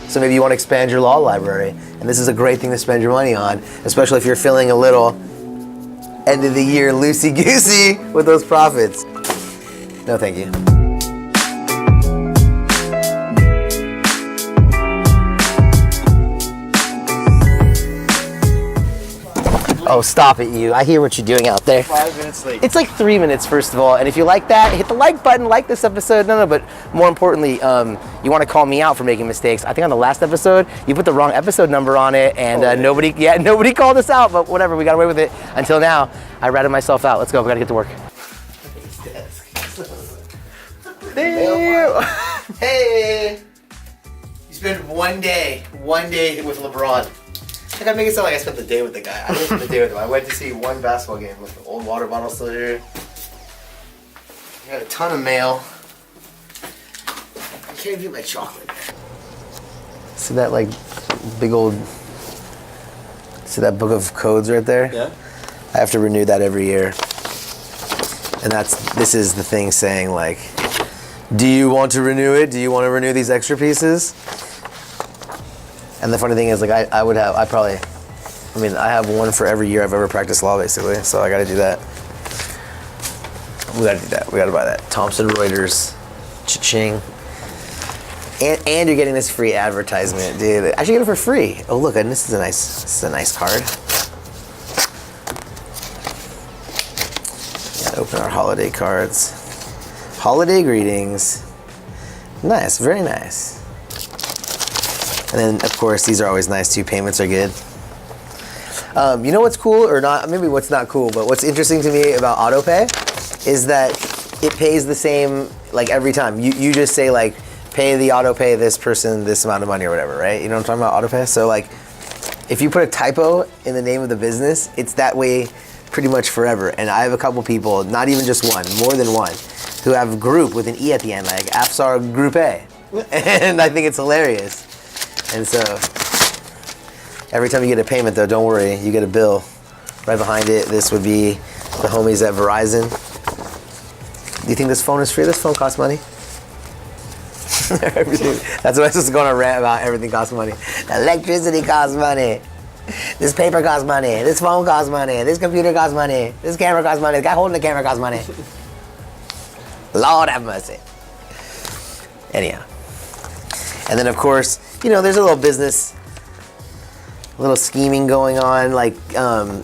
So maybe you want to expand your law library. And this is a great thing to spend your money on, especially if you're feeling a little end of the year loosey-goosey with those profits. No, thank you. Oh, stop it, you. I hear what you're doing out there. 5 minutes late. It's like 3 minutes, first of all. And if you like that, hit the like button, like this episode. No, but more importantly, you want to call me out for making mistakes. I think on the last episode, you put the wrong episode number on it, and nobody called us out, but whatever, we got away with it. Until now, I ratted myself out. Let's go, we gotta get to work. Hey! You spent one day with LeBron. I gotta make it sound like I spent the day with the guy. I didn't spend the day with him. I went to see one basketball game with the old water bottle still here. I got a ton of mail. I can't even get my chocolate. See that like big old, see that book of codes right there? Yeah. I have to renew that every year. And this is the thing saying like, do you want to renew it? Do you want to renew these extra pieces? And the funny thing is, like, I have one for every year I've ever practiced law, basically. So I got to do that. We got to do that. We got to buy that. Thomson Reuters, cha-ching. And you're getting this free advertisement, dude. I should get it for free. Oh, look, and this is a nice card. Gotta open our holiday cards. Holiday greetings. Nice, very nice. And then, of course, these are always nice too. Payments are good. You know what's cool, or not? Maybe what's not cool, but what's interesting to me about Autopay is that it pays the same like every time. You just say like, pay the Autopay this person this amount of money or whatever, right? You know what I'm talking about? Autopay. So like, if you put a typo in the name of the business, it's that way pretty much forever. And I have a couple people, not even just one, more than one, who have group with an E at the end, like Afsar Group A. And I think it's hilarious. And so, every time you get a payment though, don't worry, you get a bill right behind it. This would be the homies at Verizon. Do you think this phone is free? This phone costs money. Everything. That's what I'm supposed to go on a rant about. Everything costs money. Electricity costs money. This paper costs money. This phone costs money. This computer costs money. This camera costs money. The guy holding the camera costs money. Lord have mercy. Anyhow. And then of course, you know, there's a little business, a little scheming going on. Like,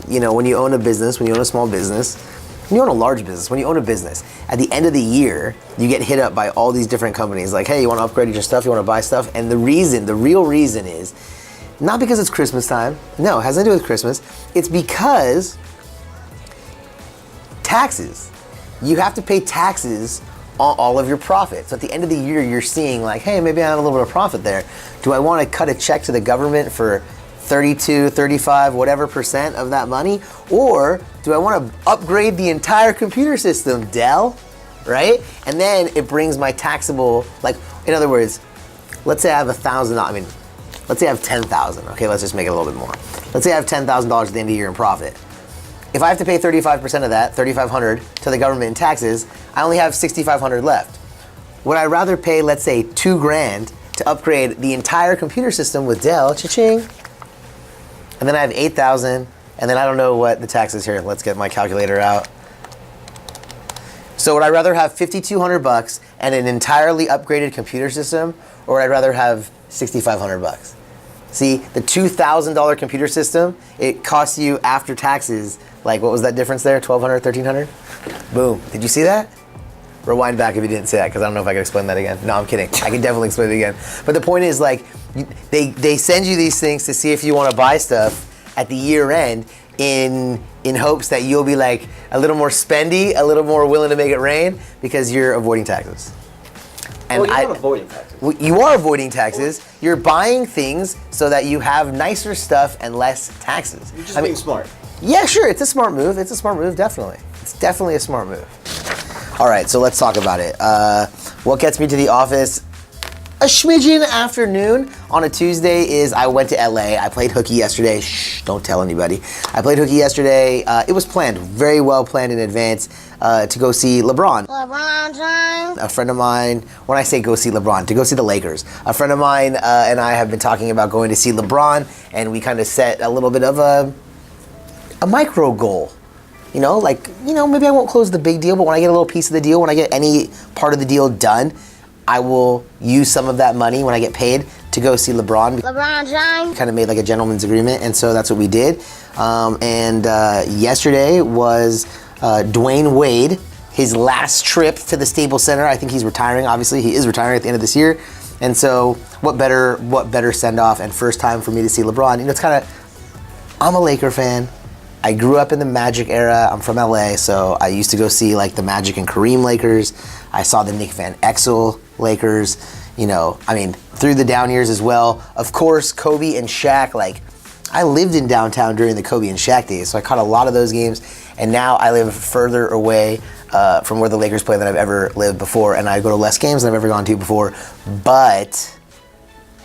you know, when you own a business, when you own a small business, when you own a large business, when you own a business, at the end of the year, you get hit up by all these different companies. Like, hey, you want to upgrade your stuff? You want to buy stuff? And the real reason is not because it's Christmas time. No, it has nothing to do with Christmas. It's because taxes. You have to pay taxes on all of your profits. So at the end of the year, you're seeing like, hey, maybe I had a little bit of profit there. Do I want to cut a check to the government for 32, 35, whatever % of that money? Or do I want to upgrade the entire computer system, Dell, right? And then it brings my taxable, like, in other words, let's say I have let's say I have 10,000. Okay, let's just make it a little bit more. Let's say I have $10,000 at the end of the year in profit. If I have to pay 35% of that, $3,500 to the government in taxes, I only have $6,500 left. Would I rather pay, let's say, $2,000 to upgrade the entire computer system with Dell, cha-ching, and then I have 8,000, and then I don't know what the tax is here. Let's get my calculator out. So would I rather have $5,200 and an entirely upgraded computer system, or would I rather have $6,500? See, the $2,000 computer system, it costs you after taxes, like, what was that difference there? $1,200, $1,300? Boom. Did you see that? Rewind back if you didn't see that, because I don't know if I can explain that again. No, I'm kidding. I can definitely explain it again. But the point is, like, they send you these things to see if you want to buy stuff at the year end in hopes that you'll be, like, a little more spendy, a little more willing to make it rain, because you're avoiding taxes. And well, you're not avoiding taxes. Well, you are avoiding taxes. You're buying things so that you have nicer stuff and less taxes. You're just being smart. Yeah, sure. It's a smart move. It's a smart move, definitely. It's definitely a smart move. All right, so let's talk about it. What gets me to the office? a smidgen afternoon on a Tuesday is I went to LA. I played hooky yesterday. Shh, don't tell anybody. I played hooky yesterday. It was planned, very well planned in advance to go see LeBron. LeBron James. A friend of mine, when I say go see LeBron, to go see the Lakers. A friend of mine and I have been talking about going to see LeBron, and we kind of set a little bit of a micro goal. You know, like, maybe I won't close the big deal, but when I get a little piece of the deal, when I get any part of the deal done, I will use some of that money when I get paid to go see LeBron. LeBron James. Kind of made like a gentleman's agreement, and so that's what we did. Yesterday was Dwayne Wade, his last trip to the Staples Center. I think he's retiring, obviously. He is retiring at the end of this year. And so what better send off and first time for me to see LeBron. It's kind of, I'm a Laker fan. I grew up in the Magic era. I'm from LA, so I used to go see like the Magic and Kareem Lakers. I saw the Nick Van Exel Lakers, through the down years as well. Of course, Kobe and Shaq, like, I lived in downtown during the Kobe and Shaq days, so I caught a lot of those games, and now I live further away from where the Lakers play than I've ever lived before, and I go to less games than I've ever gone to before, but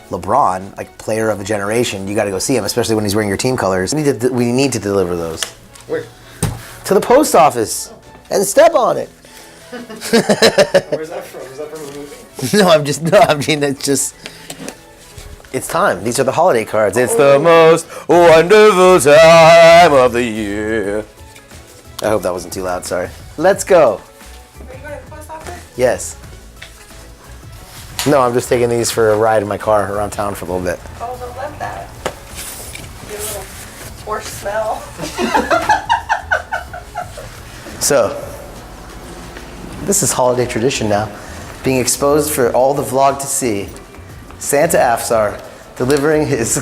LeBron, like player of a generation, you got to go see him, especially when he's wearing your team colors. We need to deliver those. Where? To the post office and step on it. Where's that from? Is that from a movie? It's time. These are the holiday cards. It's the most wonderful time of the year. I hope that wasn't too loud, sorry. Let's go. Are you going to the post office? Yes. No, I'm just taking these for a ride in my car around town for a little bit. Oh, they'll love that. Get a little Porsche smell. So, this is holiday tradition now, being exposed for all the vlog to see. Santa Afsar delivering his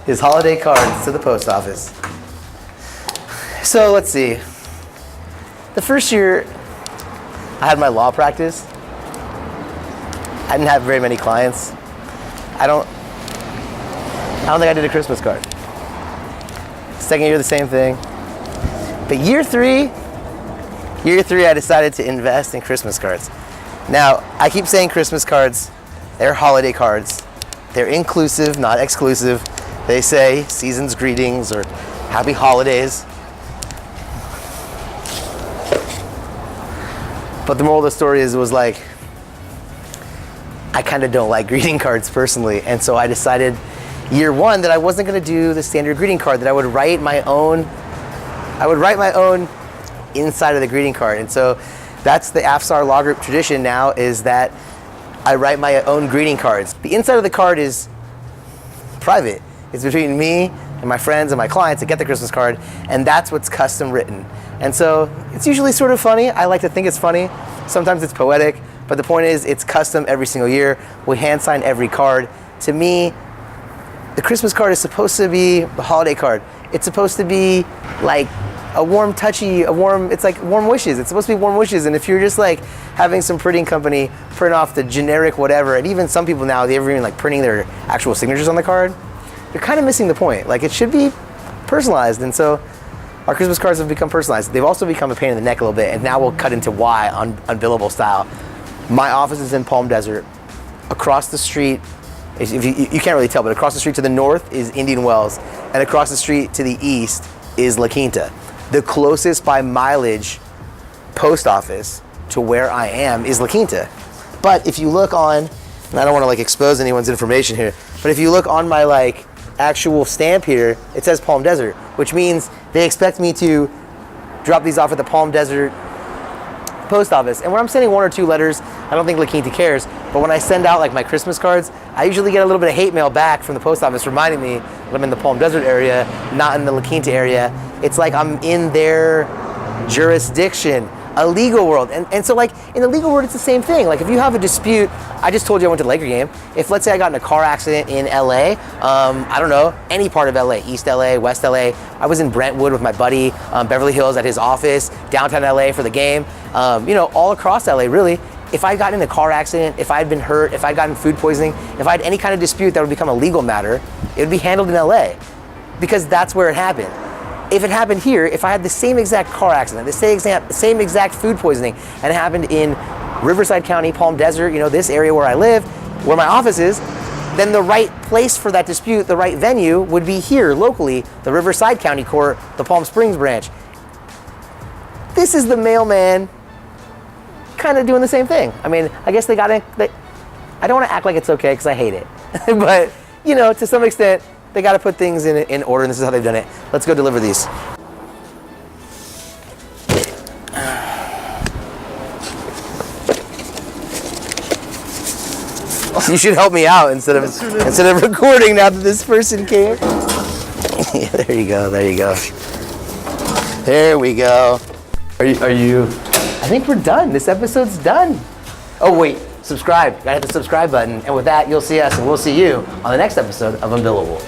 his holiday cards to the post office. So let's see. The first year I had my law practice, I didn't have very many clients. I don't think I did a Christmas card. Second year, the same thing. But year three, I decided to invest in Christmas cards. Now, I keep saying Christmas cards, they're holiday cards. They're inclusive, not exclusive. They say season's greetings or happy holidays. But the moral of the story was like, I kind of don't like greeting cards personally, and so I decided year one that I wasn't going to do the standard greeting card, that I would write my own inside of the greeting card. And so that's the Afsar Law Group tradition now, is that I write my own greeting cards. The inside of the card is private. It's between me and my friends and my clients that get the Christmas card, and that's what's custom written. And so it's usually sort of funny. I like to think it's funny. Sometimes it's poetic. But the point is, it's custom every single year. We hand sign every card. To me, the Christmas card is supposed to be the holiday card. It's supposed to be like a warm, touchy, it's like warm wishes. It's supposed to be warm wishes. And if you're just like having some printing company print off the generic whatever, and even some people now, they're even like printing their actual signatures on the card, you're kind of missing the point. Like, it should be personalized. And so our Christmas cards have become personalized. They've also become a pain in the neck a little bit. And now we'll cut into why unbillable style. My office is in Palm Desert. Across the street, if you can't really tell, but across the street to the north is Indian Wells, and across the street to the east is La Quinta. The closest by mileage post office to where I am is La Quinta. But if you look on, and I don't want to like expose anyone's information here, but if you look on my like actual stamp here, it says Palm Desert, which means they expect me to drop these off at the Palm Desert post office. And when I'm sending one or two letters, I don't think La Quinta cares, but when I send out like my Christmas cards, I usually get a little bit of hate mail back from the post office reminding me that I'm in the Palm Desert area, not in the La Quinta area. It's like I'm in their jurisdiction, a legal world. And so like in the legal world, it's the same thing. Like if you have a dispute, I just told you I went to the Laker game. If let's say I got in a car accident in LA, I don't know, any part of LA, East LA, West LA, I was in Brentwood with my buddy, Beverly Hills at his office, downtown LA for the game, all across LA really. If I got in a car accident, if I had been hurt, if I had gotten food poisoning, if I had any kind of dispute that would become a legal matter, it would be handled in LA because that's where it happened. If it happened here, if I had the same exact car accident, the same exact food poisoning, and it happened in Riverside County, Palm Desert, this area where I live, where my office is, then the right place for that dispute, the right venue, would be here locally, the Riverside County Court, the Palm Springs branch. This is the mailman kind of doing the same thing. I mean, I guess I don't want to act like it's okay because I hate it. But, you know, to some extent, they got to put things in order, and this is how they've done it. Let's go deliver these. You should help me out instead of recording now that this person came. Yeah, there you go. There you go. There we go. Are you? I think we're done. This episode's done. Oh wait, subscribe. Gotta hit the subscribe button, and with that, you'll see us, and we'll see you on the next episode of Unbillable.